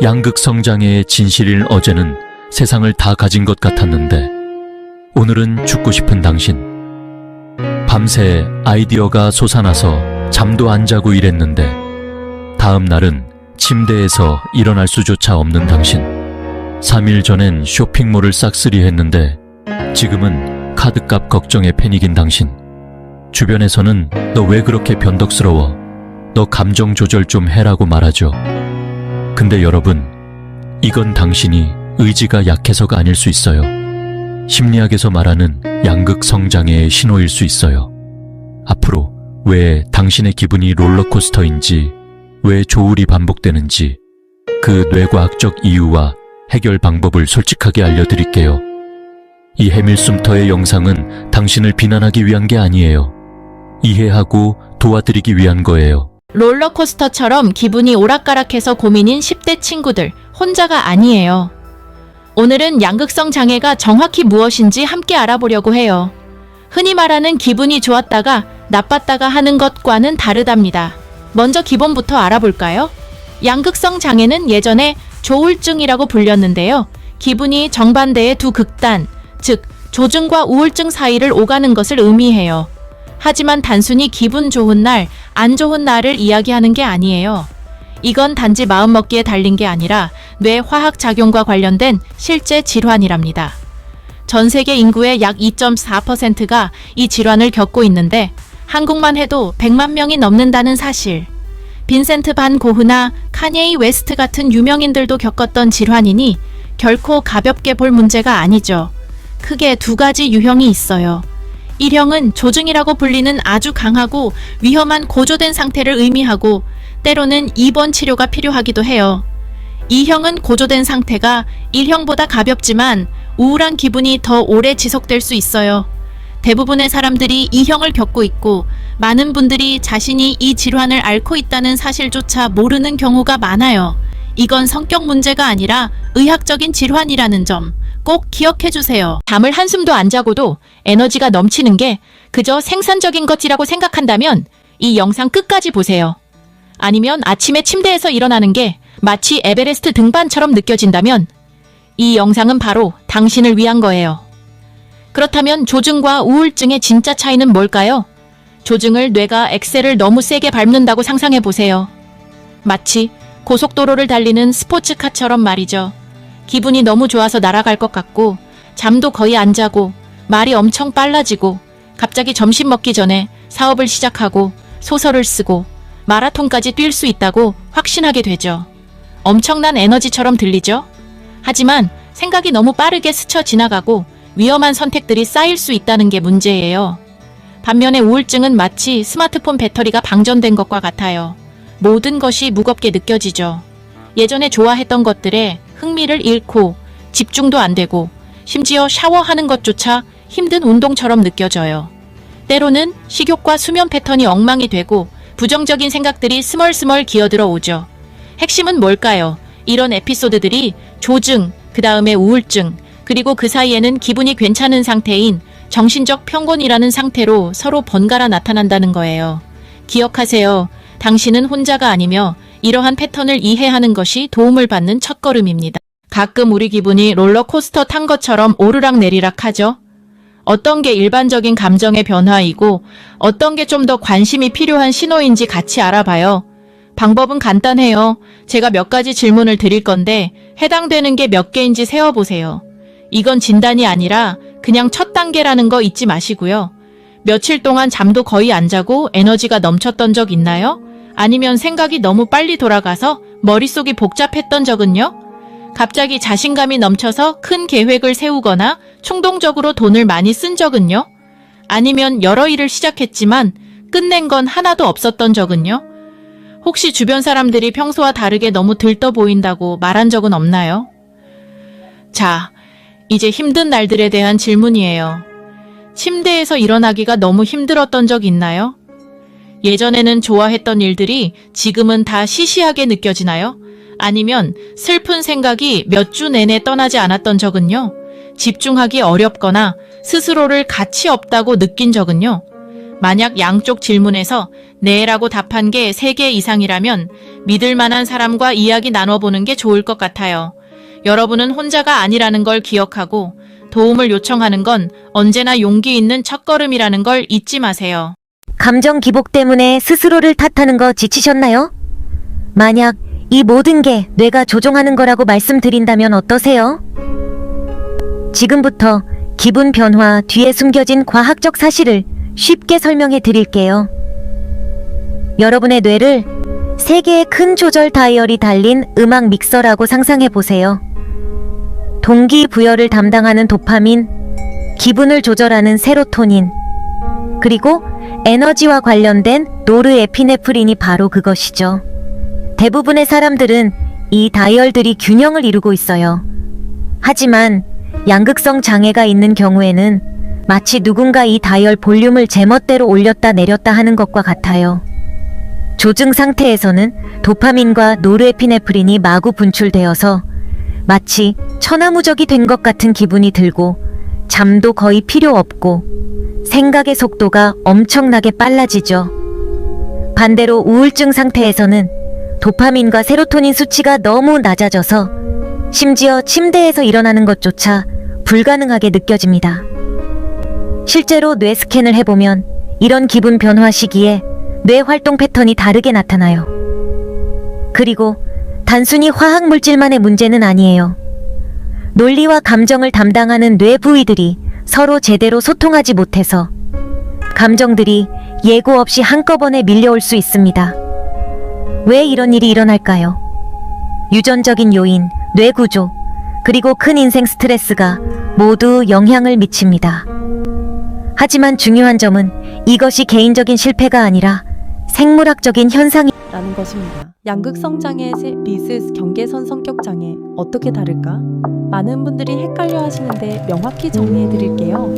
양극성장애의 진실인 어제는 세상을 다 가진 것 같았는데 오늘은 죽고 싶은 당신. 밤새 아이디어가 솟아나서 잠도 안 자고 일했는데 다음 날은 침대에서 일어날 수조차 없는 당신. 3일 전엔 쇼핑몰을 싹쓸이 했는데 지금은 카드값 걱정에 패닉인 당신. 주변에서는 너 왜 그렇게 변덕스러워? 너 감정 조절 좀 해라고 말하죠. 근데 여러분, 이건 당신이 의지가 약해서가 아닐 수 있어요. 심리학에서 말하는 양극성장애의 신호일 수 있어요. 앞으로 왜 당신의 기분이 롤러코스터인지, 왜 조울이 반복되는지 그 뇌과학적 이유와 해결 방법을 솔직하게 알려드릴게요. 이 해밀숨터의 영상은 당신을 비난하기 위한 게 아니에요. 이해하고 도와드리기 위한 거예요. 롤러코스터처럼 기분이 오락가락해서 고민인 10대 친구들, 혼자가 아니에요. 오늘은 양극성 장애가 정확히 무엇인지 함께 알아보려고 해요. 흔히 말하는 기분이 좋았다가 나빴다가 하는 것과는 다르답니다. 먼저 기본부터 알아볼까요? 양극성 장애는 예전에 조울증이라고 불렸는데요. 기분이 정반대의 두 극단, 즉 조증과 우울증 사이를 오가는 것을 의미해요. 하지만 단순히 기분 좋은 날, 안 좋은 날을 이야기하는 게 아니에요. 이건 단지 마음먹기에 달린 게 아니라 뇌 화학 작용과 관련된 실제 질환이랍니다. 전 세계 인구의 약 2.4%가 이 질환을 겪고 있는데 한국만 해도 100만 명이 넘는다는 사실. 빈센트 반 고흐나 카니에 웨스트 같은 유명인들도 겪었던 질환이니 결코 가볍게 볼 문제가 아니죠. 크게 두 가지 유형이 있어요. 1형은 조증이라고 불리는 아주 강하고 위험한 고조된 상태를 의미하고 때로는 입원 치료가 필요하기도 해요. 2형은 고조된 상태가 1형보다 가볍지만 우울한 기분이 더 오래 지속될 수 있어요. 대부분의 사람들이 2형을 겪고 있고 많은 분들이 자신이 이 질환을 앓고 있다는 사실조차 모르는 경우가 많아요. 이건 성격 문제가 아니라 의학적인 질환이라는 점 꼭 기억해 주세요. 잠을 한숨도 안 자고도 에너지가 넘치는 게 그저 생산적인 것이라고 생각한다면 이 영상 끝까지 보세요. 아니면 아침에 침대에서 일어나는 게 마치 에베레스트 등반처럼 느껴진다면 이 영상은 바로 당신을 위한 거예요. 그렇다면 조증과 우울증의 진짜 차이는 뭘까요? 조증을 뇌가 엑셀을 너무 세게 밟는다고 상상해 보세요. 마치 고속도로를 달리는 스포츠카처럼 말이죠. 기분이 너무 좋아서 날아갈 것 같고 잠도 거의 안 자고 말이 엄청 빨라지고 갑자기 점심 먹기 전에 사업을 시작하고 소설을 쓰고 마라톤까지 뛸 수 있다고 확신하게 되죠. 엄청난 에너지처럼 들리죠? 하지만 생각이 너무 빠르게 스쳐 지나가고 위험한 선택들이 쌓일 수 있다는 게 문제예요. 반면에 우울증은 마치 스마트폰 배터리가 방전된 것과 같아요. 모든 것이 무겁게 느껴지죠. 예전에 좋아했던 것들에 흥미를 잃고 집중도 안 되고 심지어 샤워하는 것조차 힘든 운동처럼 느껴져요. 때로는 식욕과 수면 패턴이 엉망이 되고 부정적인 생각들이 스멀스멀 기어들어 오죠. 핵심은 뭘까요? 이런 에피소드들이 조증, 그 다음에 우울증, 그리고 그 사이에는 기분이 괜찮은 상태인 정신적 평곤이라는 상태로 서로 번갈아 나타난다는 거예요. 기억하세요. 당신은 혼자가 아니며 이러한 패턴을 이해하는 것이 도움을 받는 첫걸음입니다. 가끔 우리 기분이 롤러코스터 탄 것처럼 오르락내리락 하죠. 어떤 게 일반적인 감정의 변화이고 어떤 게 좀 더 관심이 필요한 신호인지 같이 알아봐요. 방법은 간단해요. 제가 몇 가지 질문을 드릴 건데 해당되는 게 몇 개인지 세어보세요. 이건 진단이 아니라 그냥 첫 단계라는 거 잊지 마시고요. 며칠 동안 잠도 거의 안 자고 에너지가 넘쳤던 적 있나요? 아니면 생각이 너무 빨리 돌아가서 머릿속이 복잡했던 적은요? 갑자기 자신감이 넘쳐서 큰 계획을 세우거나 충동적으로 돈을 많이 쓴 적은요? 아니면 여러 일을 시작했지만 끝낸 건 하나도 없었던 적은요? 혹시 주변 사람들이 평소와 다르게 너무 들떠 보인다고 말한 적은 없나요? 자, 이제 힘든 날들에 대한 질문이에요. 침대에서 일어나기가 너무 힘들었던 적 있나요? 예전에는 좋아했던 일들이 지금은 다 시시하게 느껴지나요? 아니면 슬픈 생각이 몇 주 내내 떠나지 않았던 적은요? 집중하기 어렵거나 스스로를 가치 없다고 느낀 적은요? 만약 양쪽 질문에서 네라고 답한 게 3개 이상이라면 믿을 만한 사람과 이야기 나눠보는 게 좋을 것 같아요. 여러분은 혼자가 아니라는 걸 기억하고 도움을 요청하는 건 언제나 용기 있는 첫걸음이라는 걸 잊지 마세요. 감정 기복 때문에 스스로를 탓하는 거 지치셨나요? 만약 이 모든 게 뇌가 조종하는 거라고 말씀드린다면 어떠세요? 지금부터 기분 변화 뒤에 숨겨진 과학적 사실을 쉽게 설명해 드릴게요. 여러분의 뇌를 3개의 큰 조절 다이얼이 달린 음악 믹서라고 상상해 보세요. 동기부여를 담당하는 도파민, 기분을 조절하는 세로토닌, 그리고 에너지와 관련된 노르에피네프린이 바로 그것이죠. 대부분의 사람들은 이 다이얼들이 균형을 이루고 있어요. 하지만 양극성 장애가 있는 경우에는 마치 누군가 이 다이얼 볼륨을 제멋대로 올렸다 내렸다 하는 것과 같아요. 조증 상태에서는 도파민과 노르에피네프린이 마구 분출되어서 마치 천하무적이 된 것 같은 기분이 들고 잠도 거의 필요 없고 생각의 속도가 엄청나게 빨라지죠. 반대로 우울증 상태에서는 도파민과 세로토닌 수치가 너무 낮아져서 심지어 침대에서 일어나는 것조차 불가능하게 느껴집니다. 실제로 뇌 스캔을 해보면 이런 기분 변화 시기에 뇌 활동 패턴이 다르게 나타나요. 그리고 단순히 화학 물질만의 문제는 아니에요. 논리와 감정을 담당하는 뇌 부위들이 서로 제대로 소통하지 못해서 감정들이 예고 없이 한꺼번에 밀려올 수 있습니다. 왜 이런 일이 일어날까요? 유전적인 요인, 뇌 구조, 그리고 큰 인생 스트레스가 모두 영향을 미칩니다. 하지만 중요한 점은 이것이 개인적인 실패가 아니라 생물학적인 현상이라는 것입니다. 양극성 장애의 리스 경계선 성격 장애 어떻게 다를까? 많은 분들이 헷갈려 하시는데 명확히 정리해 드릴게요.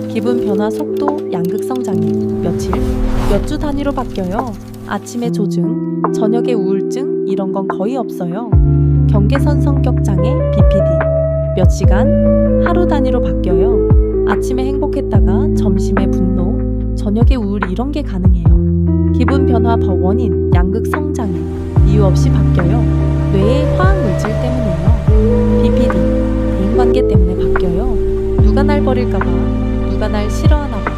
기분 변화 속도 양극성 장애 며칠, 몇 주 단위로 바뀌어요. 아침에 조증, 저녁에 우울증 이런 건 거의 없어요. 경계선 성격 장애 BPD 몇 시간, 하루 단위로 바뀌어요. 아침에 행복했다가 점심에 분노, 저녁에 우울 이런 게 가능해요. 기분 변화 원인 양극성 장애 이유 없이 바뀌어요. 뇌의 화학 물질 때문이에요. BPD 대인관계 때문에 바뀌어요. 누가 날 버릴까봐, 누가 날 싫어하나봐.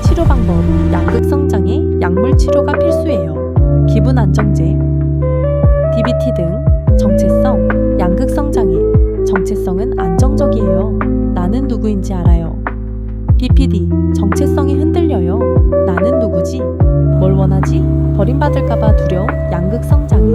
치료 방법 양극성 장애 약물 치료가 필수예요. 기분 안정제 DBT 등 정체성 양극성 장애 정체성은 안정적이에요. 나는 누구인지 알아요. BPD 정체성이 흔들려요. 나는 누구지? 뭘 원하지? 버림받을까봐 두려움 양극성 장애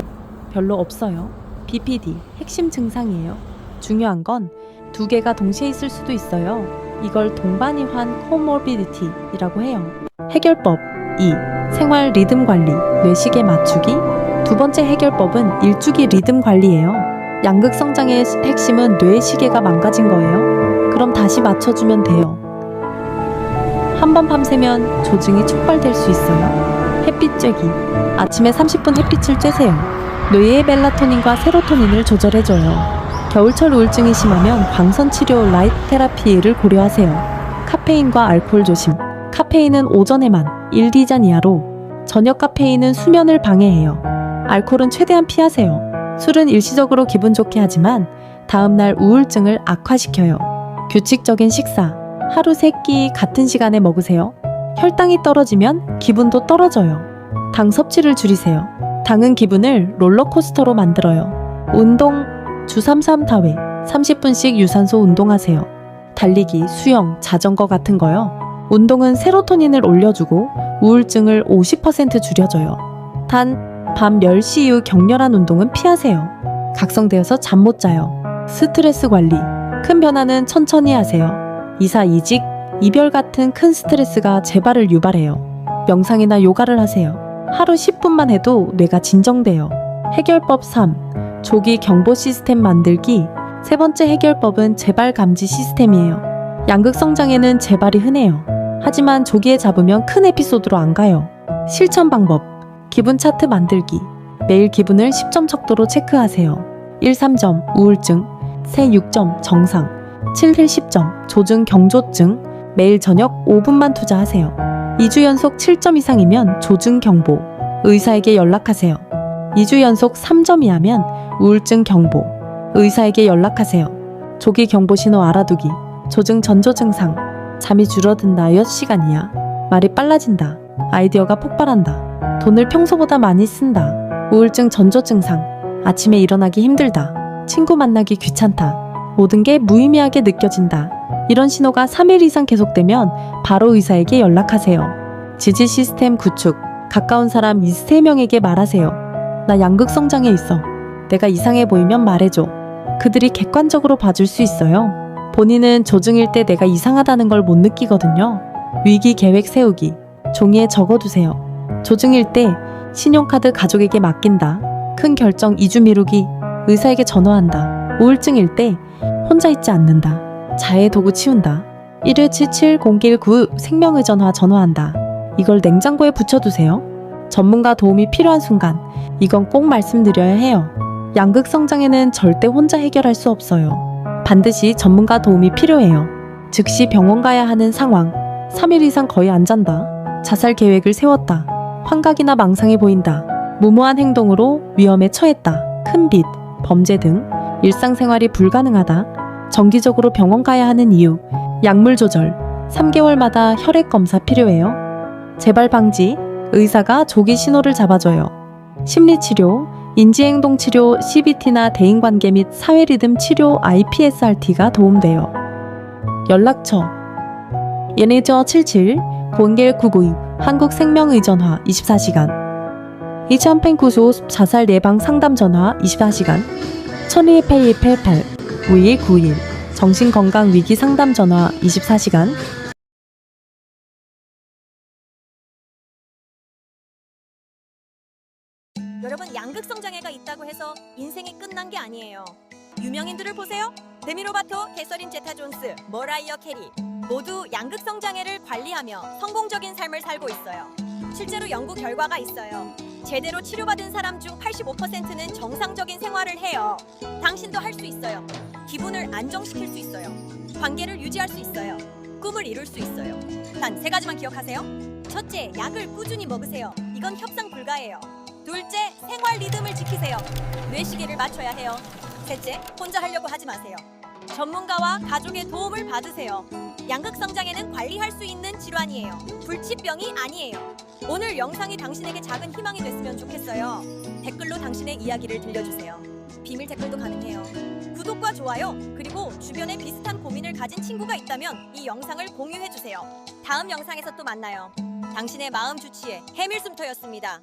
별로 없어요. BPD 핵심 증상이에요. 중요한 건 2개가 동시에 있을 수도 있어요. 이걸 동반이환 코모비디티라고 해요. 해결법 2. 생활 리듬 관리 뇌시계 맞추기 2번째 해결법은 일주기 리듬 관리예요. 양극성 장애의 핵심은 뇌 시계가 망가진 거예요. 그럼 다시 맞춰주면 돼요. 한번 밤새면 조증이 촉발될 수 있어요. 햇빛 쬐기 아침에 30분 햇빛을 쬐세요. 뇌의 멜라토닌과 세로토닌을 조절해줘요. 겨울철 우울증이 심하면 광선 치료 라이트 테라피를 고려하세요. 카페인과 알코올 조심 카페인은 오전에만 1D 이하로 저녁 카페인은 수면을 방해해요. 알코올은 최대한 피하세요. 술은 일시적으로 기분 좋게 하지만 다음날 우울증을 악화시켜요. 규칙적인 식사 하루 3끼 같은 시간에 먹으세요. 혈당이 떨어지면 기분도 떨어져요. 당 섭취를 줄이세요. 당은 기분을 롤러코스터로 만들어요. 운동 주 3-3-4회 30분씩 유산소 운동하세요. 달리기, 수영, 자전거 같은 거요. 운동은 세로토닌을 올려주고 우울증을 50% 줄여줘요. 단 밤 10시 이후 격렬한 운동은 피하세요. 각성되어서 잠 못 자요. 스트레스 관리 큰 변화는 천천히 하세요. 이사, 이직, 이별 같은 큰 스트레스가 재발을 유발해요. 명상이나 요가를 하세요. 하루 10분만 해도 뇌가 진정돼요. 해결법 3. 조기 경보 시스템 만들기 3번째 해결법은 재발 감지 시스템이에요. 양극성 장애는 재발이 흔해요. 하지만 조기에 잡으면 큰 에피소드로 안 가요. 실천 방법 기분 차트 만들기 매일 기분을 10점 척도로 체크하세요. 1, 3점 우울증 3, 6점 정상 7, 10점 조증 경조증 매일 저녁 5분만 투자하세요. 2주 연속 7점 이상이면 조증 경보, 의사에게 연락하세요. 2주 연속 3점 이하면 우울증 경보, 의사에게 연락하세요. 조기 경보 신호 알아두기, 조증 전조 증상, 잠이 줄어든다 6시간 이하, 말이 빨라진다, 아이디어가 폭발한다, 돈을 평소보다 많이 쓴다, 우울증 전조 증상, 아침에 일어나기 힘들다, 친구 만나기 귀찮다, 모든 게 무의미하게 느껴진다. 이런 신호가 3일 이상 계속되면 바로 의사에게 연락하세요. 지지 시스템 구축, 가까운 사람 2~3명에게 말하세요. 나 양극성 장애 있어. 내가 이상해 보이면 말해줘. 그들이 객관적으로 봐줄 수 있어요. 본인은 조증일 때 내가 이상하다는 걸 못 느끼거든요. 위기 계획 세우기, 종이에 적어두세요. 조증일 때 신용카드 가족에게 맡긴다. 큰 결정 2주 미루기, 의사에게 전화한다. 우울증일 때 혼자 있지 않는다. 자해 도구 치운다. 1177-0199 생명의전화 전화한다. 이걸 냉장고에 붙여두세요. 전문가 도움이 필요한 순간, 이건 꼭 말씀드려야 해요. 양극성 장애는 절대 혼자 해결할 수 없어요. 반드시 전문가 도움이 필요해요. 즉시 병원 가야 하는 상황, 3일 이상 거의 안 잔다. 자살 계획을 세웠다. 환각이나 망상이 보인다. 무모한 행동으로 위험에 처했다. 큰 빚, 범죄 등 일상생활이 불가능하다. 정기적으로 병원 가야 하는 이유, 약물 조절, 3개월마다 혈액 검사 필요해요. 재발 방지, 의사가 조기 신호를 잡아줘요. 심리치료, 인지행동치료, CBT나 대인관계 및 사회리듬 치료 IPSRT가 도움돼요. 연락처 예네저 77 0199 한국생명의전화 24시간 2000펜 구소 자살 예방 상담 전화 24시간 1288 9191 정신건강 위기 상담 전화 24시간 여러분, 양극성 장애가 있다고 해서 인생이 끝난 게 아니에요. 유명인들을 보세요. 데미 로바토, 캐서린 제타 존스, 머라이어 캐리 모두 양극성 장애를 관리하며 성공적인 삶을 살고 있어요. 실제로 연구 결과가 있어요. 제대로 치료받은 사람 중 85%는 정상적인 생활을 해요. 당신도 할 수 있어요. 기분을 안정시킬 수 있어요. 관계를 유지할 수 있어요. 꿈을 이룰 수 있어요. 단 3가지만 기억하세요. 첫째, 약을 꾸준히 먹으세요. 이건 협상 불가예요. 둘째, 생활 리듬을 지키세요. 뇌시계를 맞춰야 해요. 셋째, 혼자 하려고 하지 마세요. 전문가와 가족의 도움을 받으세요. 양극성 장애는 관리할 수 있는 질환이에요. 불치병이 아니에요. 오늘 영상이 당신에게 작은 희망이 됐으면 좋겠어요. 댓글로 당신의 이야기를 들려주세요. 비밀 댓글도 가능해요. 구독과 좋아요, 그리고 주변에 비슷한 고민을 가진 친구가 있다면 이 영상을 공유해주세요. 다음 영상에서 또 만나요. 당신의 마음 주치의 해밀숨터였습니다.